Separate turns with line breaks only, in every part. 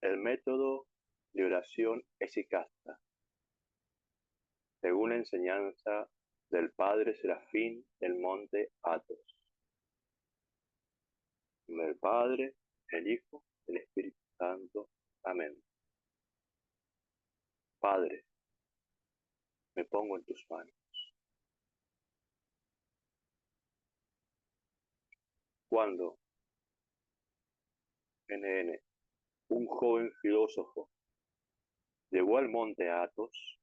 El método de oración esicasta, según la enseñanza del Padre Serafín del Monte Athos. En nombre del Padre, del Hijo, del Espíritu Santo. Amén. Padre, me pongo en tus manos. Cuando NN, un joven filósofo, llegó al Monte Athos,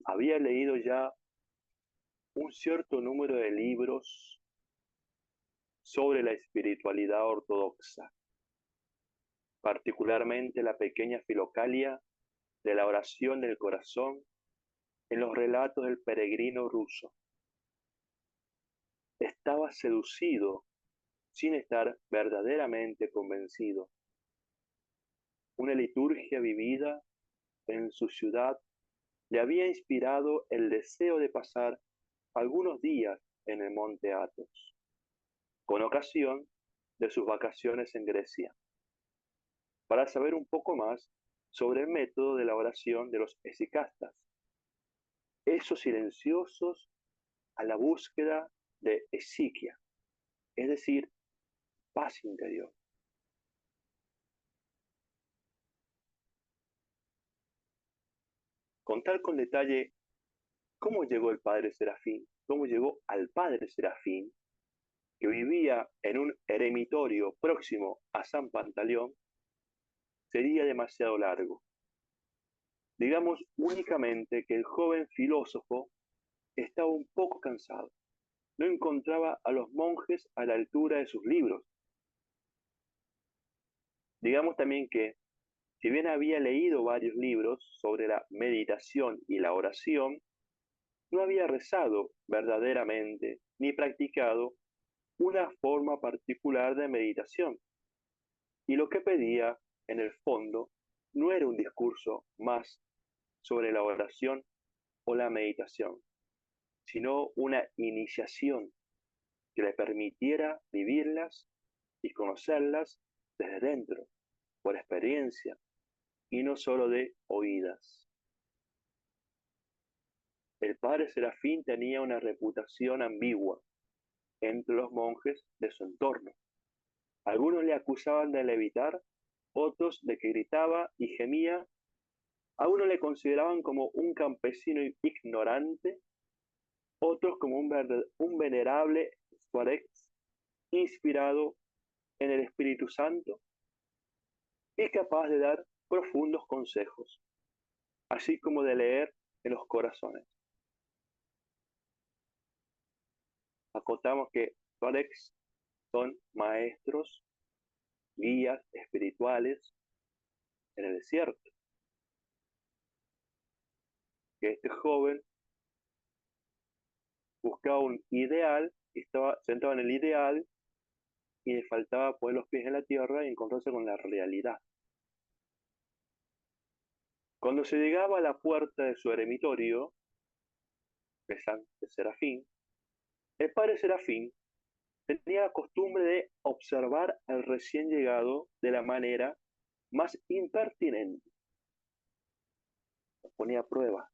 había leído ya un cierto número de libros sobre la espiritualidad ortodoxa, particularmente la pequeña Filocalia de la oración del corazón en los relatos del peregrino ruso. Estaba seducido sin estar verdaderamente convencido. Una liturgia vivida en su ciudad le había inspirado el deseo de pasar algunos días en el Monte Athos, con ocasión de sus vacaciones en Grecia, para saber un poco más sobre el método de la oración de los esicastas, esos silenciosos a la búsqueda de esiquia, es decir, paz interior. Contar con detalle cómo llegó el padre Serafín, cómo llegó al padre Serafín, que vivía en un eremitorio próximo a San Pantaleón, sería demasiado largo. Digamos únicamente que el joven filósofo estaba un poco cansado. No encontraba a los monjes a la altura de sus libros. Digamos también que, si bien había leído varios libros sobre la meditación y la oración, no había rezado verdaderamente ni practicado una forma particular de meditación. Y lo que pedía, en el fondo, no era un discurso más sobre la oración o la meditación, sino una iniciación que le permitiera vivirlas y conocerlas desde dentro, por experiencia, y no solo de oídas. El padre Serafín tenía una reputación ambigua entre los monjes de su entorno. Algunos le acusaban de levitar, otros de que gritaba y gemía, a uno le consideraban como un campesino ignorante, otros como un venerable Suárez inspirado en el Espíritu Santo y capaz de dar profundos consejos, así como de leer en los corazones. Acotamos que Suárez son maestros, guías espirituales en el desierto. Que este joven buscaba un ideal, estaba sentado en el ideal y le faltaba poner los pies en la tierra y encontrarse con la realidad. Cuando se llegaba a la puerta de su eremitorio, de San Serafín, el padre Serafín tenía la costumbre de observar al recién llegado de la manera más impertinente. Lo ponía a prueba.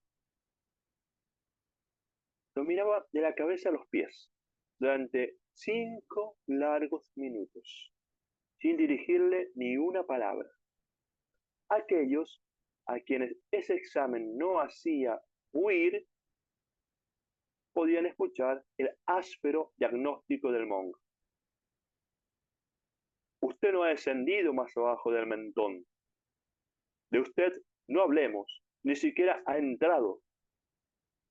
Lo miraba de la cabeza a los pies durante 5 largos minutos, sin dirigirle ni una palabra. Aquellos a quienes ese examen no hacía huir podían escuchar el áspero diagnóstico del monje. Usted no ha descendido más abajo del mentón. De usted no hablemos, ni siquiera ha entrado.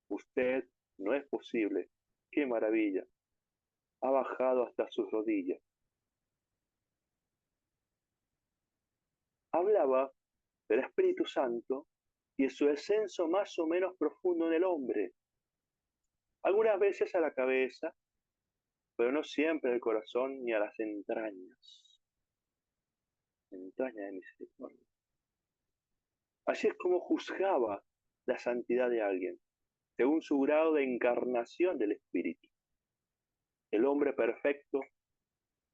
Usted no es posible. ¡Qué maravilla! Ha bajado hasta sus rodillas. Hablaba del Espíritu Santo y de su descenso más o menos profundo en el hombre. Algunas veces a la cabeza, pero no siempre al corazón ni a las entrañas. Entraña de misericordia. Así es como juzgaba la santidad de alguien, según su grado de encarnación del Espíritu. El hombre perfecto,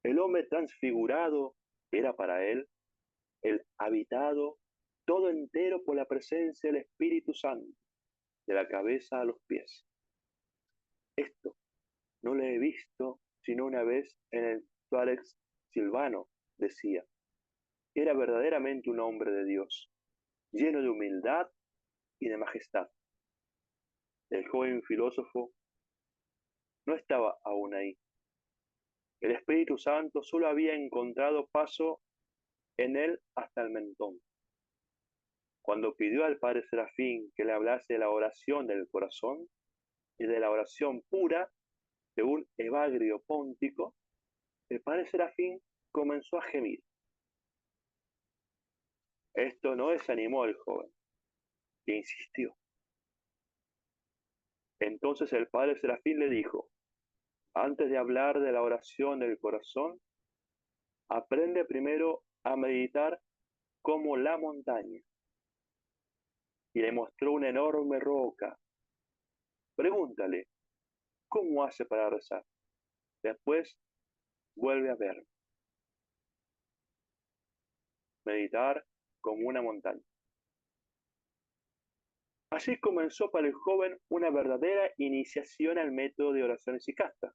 el hombre transfigurado, era para él el habitado todo entero por la presencia del Espíritu Santo, de la cabeza a los pies. Esto no lo he visto sino una vez en el Tuaregs Silvano, decía. Era verdaderamente un hombre de Dios, lleno de humildad y de majestad. El joven filósofo no estaba aún ahí. El Espíritu Santo solo había encontrado paso en él hasta el mentón. Cuando pidió al padre Serafín que le hablase de la oración del corazón y de la oración pura de un Evagrio póntico, el padre Serafín comenzó a gemir. Esto no desanimó al joven, que insistió. Entonces el padre Serafín le dijo, antes de hablar de la oración del corazón, aprende primero a meditar como la montaña. Y le mostró una enorme roca. Pregúntale, ¿cómo hace para rezar? Después vuelve a ver. Meditar como una montaña. Así comenzó para el joven una verdadera iniciación al método de oración sicasta.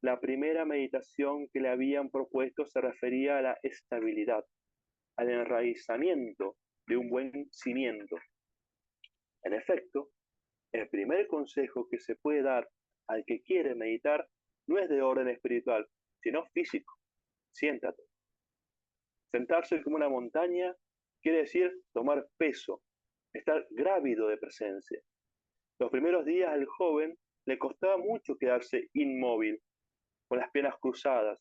La primera meditación que le habían propuesto se refería a la estabilidad, al enraizamiento de un buen cimiento. En efecto, el primer consejo que se puede dar al que quiere meditar no es de orden espiritual, sino físico. Siéntate. Sentarse como una montaña quiere decir tomar peso, estar grávido de presencia. Los primeros días al joven le costaba mucho quedarse inmóvil, con las piernas cruzadas,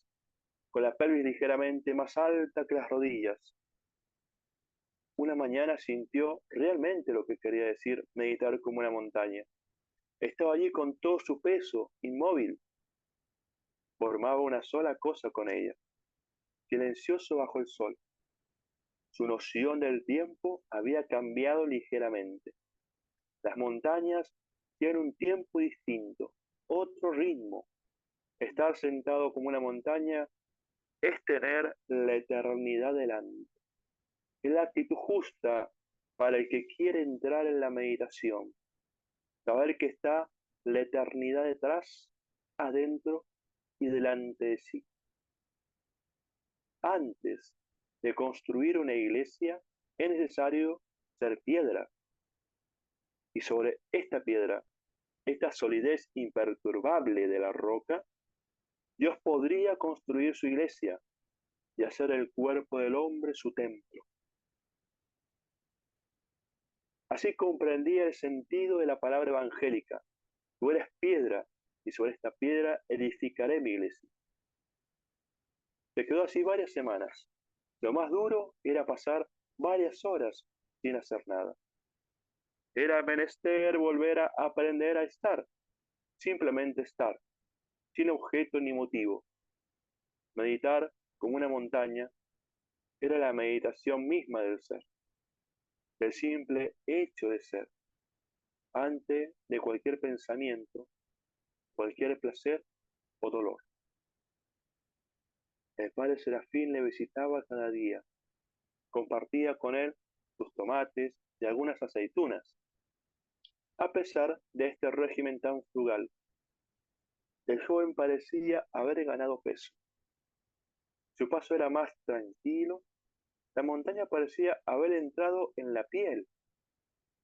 con la pelvis ligeramente más alta que las rodillas. Una mañana sintió realmente lo que quería decir meditar como una montaña. Estaba allí con todo su peso, inmóvil. Formaba una sola cosa con ella, silencioso bajo el sol. Su noción del tiempo había cambiado ligeramente. Las montañas tienen un tiempo distinto, otro ritmo. Estar sentado como una montaña es tener la eternidad delante. Es la actitud justa para el que quiere entrar en la meditación. Saber que está la eternidad detrás, adentro y delante de sí. Antes de construir una iglesia es necesario ser piedra. Y sobre esta piedra, esta solidez imperturbable de la roca, Dios podría construir su iglesia y hacer el cuerpo del hombre su templo. Así comprendía el sentido de la palabra evangélica. Tú eres piedra, y sobre esta piedra edificaré mi iglesia. Se quedó así varias semanas. Lo más duro era pasar varias horas sin hacer nada. Era menester volver a aprender a estar, simplemente estar, sin objeto ni motivo. Meditar como una montaña era la meditación misma del ser, del simple hecho de ser, antes de cualquier pensamiento, cualquier placer o dolor. El padre Serafín le visitaba cada día, compartía con él sus tomates y algunas aceitunas. A pesar de este régimen tan frugal, el joven parecía haber ganado peso. Su paso era más tranquilo, la montaña parecía haber entrado en la piel.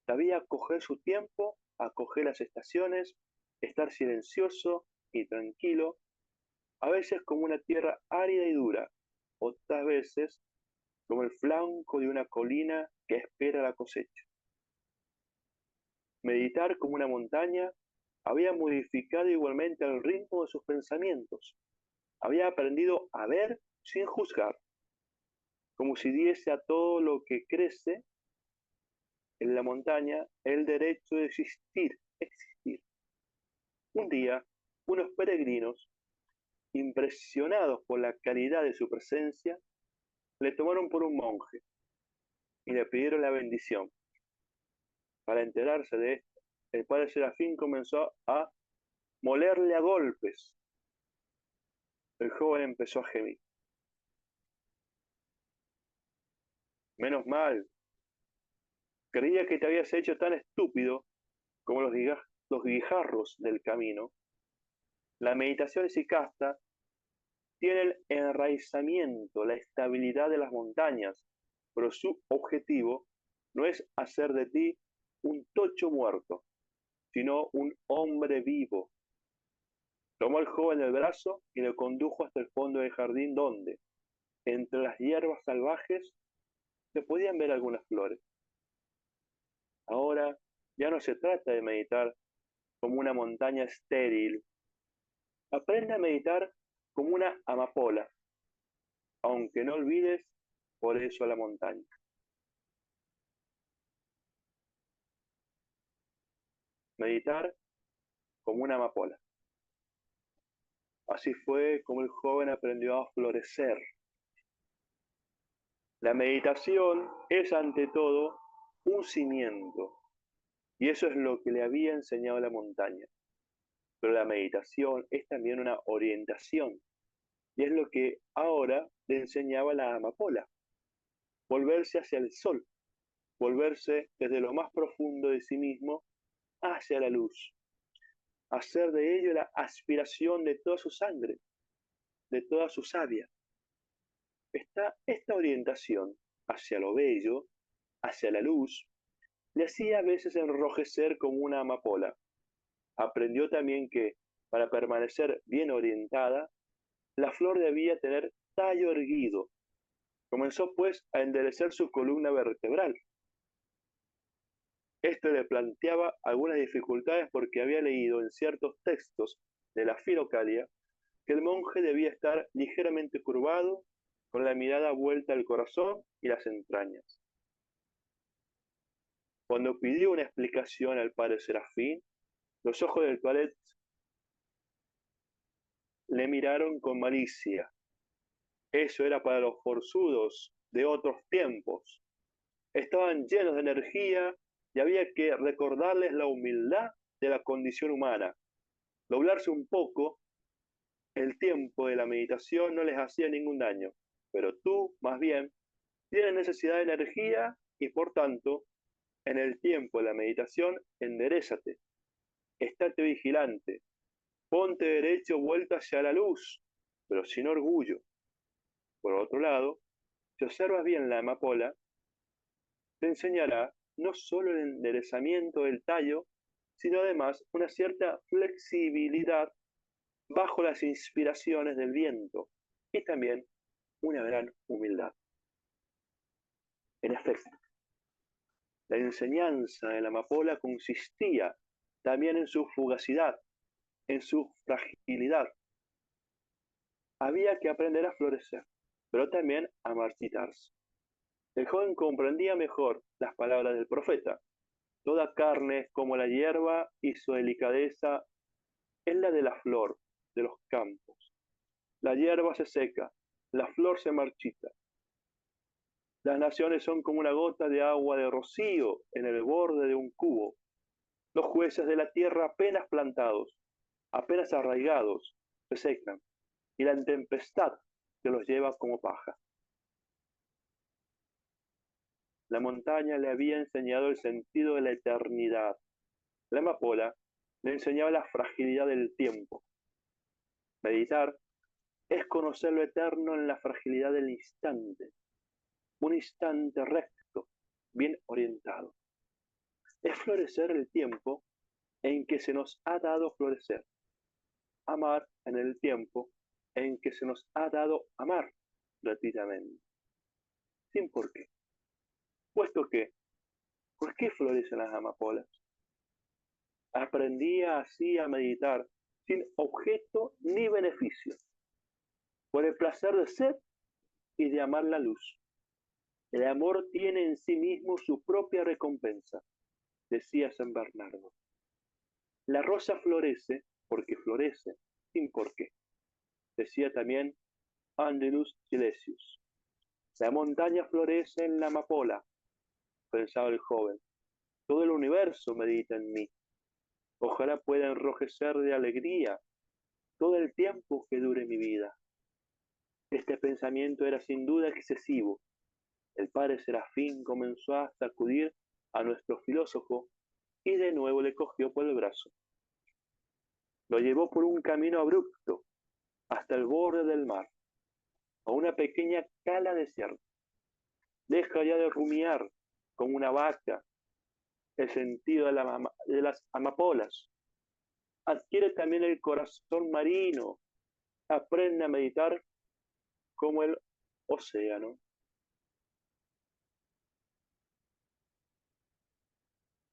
Sabía coger su tiempo, acoger las estaciones, estar silencioso y tranquilo, a veces como una tierra árida y dura, otras veces como el flanco de una colina que espera la cosecha. Meditar como una montaña había modificado igualmente el ritmo de sus pensamientos. Había aprendido a ver sin juzgar, como si diese a todo lo que crece en la montaña el derecho de existir. Un día, unos peregrinos, impresionados por la calidad de su presencia, le tomaron por un monje y le pidieron la bendición. Para enterarse de esto, el padre Serafín comenzó a molerle a golpes. El joven empezó a gemir. Menos mal, creía que te habías hecho tan estúpido como los guijarros del camino. La meditación sicasta tiene el enraizamiento, la estabilidad de las montañas, pero su objetivo no es hacer de ti un tocho muerto, sino un hombre vivo. Tomó al joven del brazo y lo condujo hasta el fondo del jardín donde, entre las hierbas salvajes, se podían ver algunas flores. Ahora ya no se trata de meditar como una montaña estéril. Aprende a meditar como una amapola, aunque no olvides por eso a la montaña. Meditar como una amapola. Así fue como el joven aprendió a florecer. La meditación es ante todo un cimiento, y eso es lo que le había enseñado la montaña. Pero la meditación es también una orientación, y es lo que ahora le enseñaba la amapola. Volverse hacia el sol, volverse desde lo más profundo de sí mismo hacia la luz, hacer de ello la aspiración de toda su sangre, de toda su savia. Esta orientación hacia lo bello, hacia la luz, le hacía a veces enrojecer como una amapola. Aprendió también que, para permanecer bien orientada, la flor debía tener tallo erguido. Comenzó pues a enderecer su columna vertebral. Esto le planteaba algunas dificultades porque había leído en ciertos textos de la Filocalia que el monje debía estar ligeramente curvado, con la mirada vuelta al corazón y las entrañas. Cuando pidió una explicación al padre Serafín, los ojos del Toilette le miraron con malicia. Eso era para los forzudos de otros tiempos. Estaban llenos de energía y había que recordarles la humildad de la condición humana. Doblarse un poco, el tiempo de la meditación no les hacía ningún daño, pero tú, más bien, tienes necesidad de energía y por tanto, en el tiempo de la meditación, enderézate, estate vigilante, ponte derecho vuelta hacia la luz, pero sin orgullo. Por otro lado, si observas bien la amapola, te enseñará no solo el enderezamiento del tallo, sino además una cierta flexibilidad bajo las inspiraciones del viento y también una gran humildad. En efecto, la enseñanza de la amapola consistía también en su fugacidad, en su fragilidad. Había que aprender a florecer, pero también a marchitarse. El joven comprendía mejor las palabras del profeta. Toda carne es como la hierba y su delicadeza es la de la flor de los campos. La hierba se seca, la flor se marchita. Las naciones son como una gota de agua de rocío en el borde de un cubo. Los jueces de la tierra apenas plantados, apenas arraigados, se secan, y la tempestad se los lleva como paja. La montaña le había enseñado el sentido de la eternidad. La amapola le enseñaba la fragilidad del tiempo. Meditar es conocer lo eterno en la fragilidad del instante, un instante recto, bien orientado. Es florecer el tiempo en que se nos ha dado florecer, amar en el tiempo en que se nos ha dado amar gratuitamente, sin por qué. Puesto que, ¿por qué florecen las amapolas? Aprendía así a meditar sin objeto ni beneficio, por el placer de ser y de amar la luz. El amor tiene en sí mismo su propia recompensa, decía San Bernardo. La rosa florece porque florece, sin por qué, decía también Angelus Silesius. La montaña florece en la amapola, pensaba el joven. Todo el universo medita en mí. Ojalá pueda enrojecer de alegría todo el tiempo que dure mi vida. Este pensamiento era sin duda excesivo. El padre Serafín comenzó a sacudir a nuestro filósofo y de nuevo le cogió por el brazo. Lo llevó por un camino abrupto hasta el borde del mar, a una pequeña cala desierta. Deja ya de rumiar como una vaca el sentido de las amapolas. Adquiere también el corazón marino. Aprende a meditar como el océano.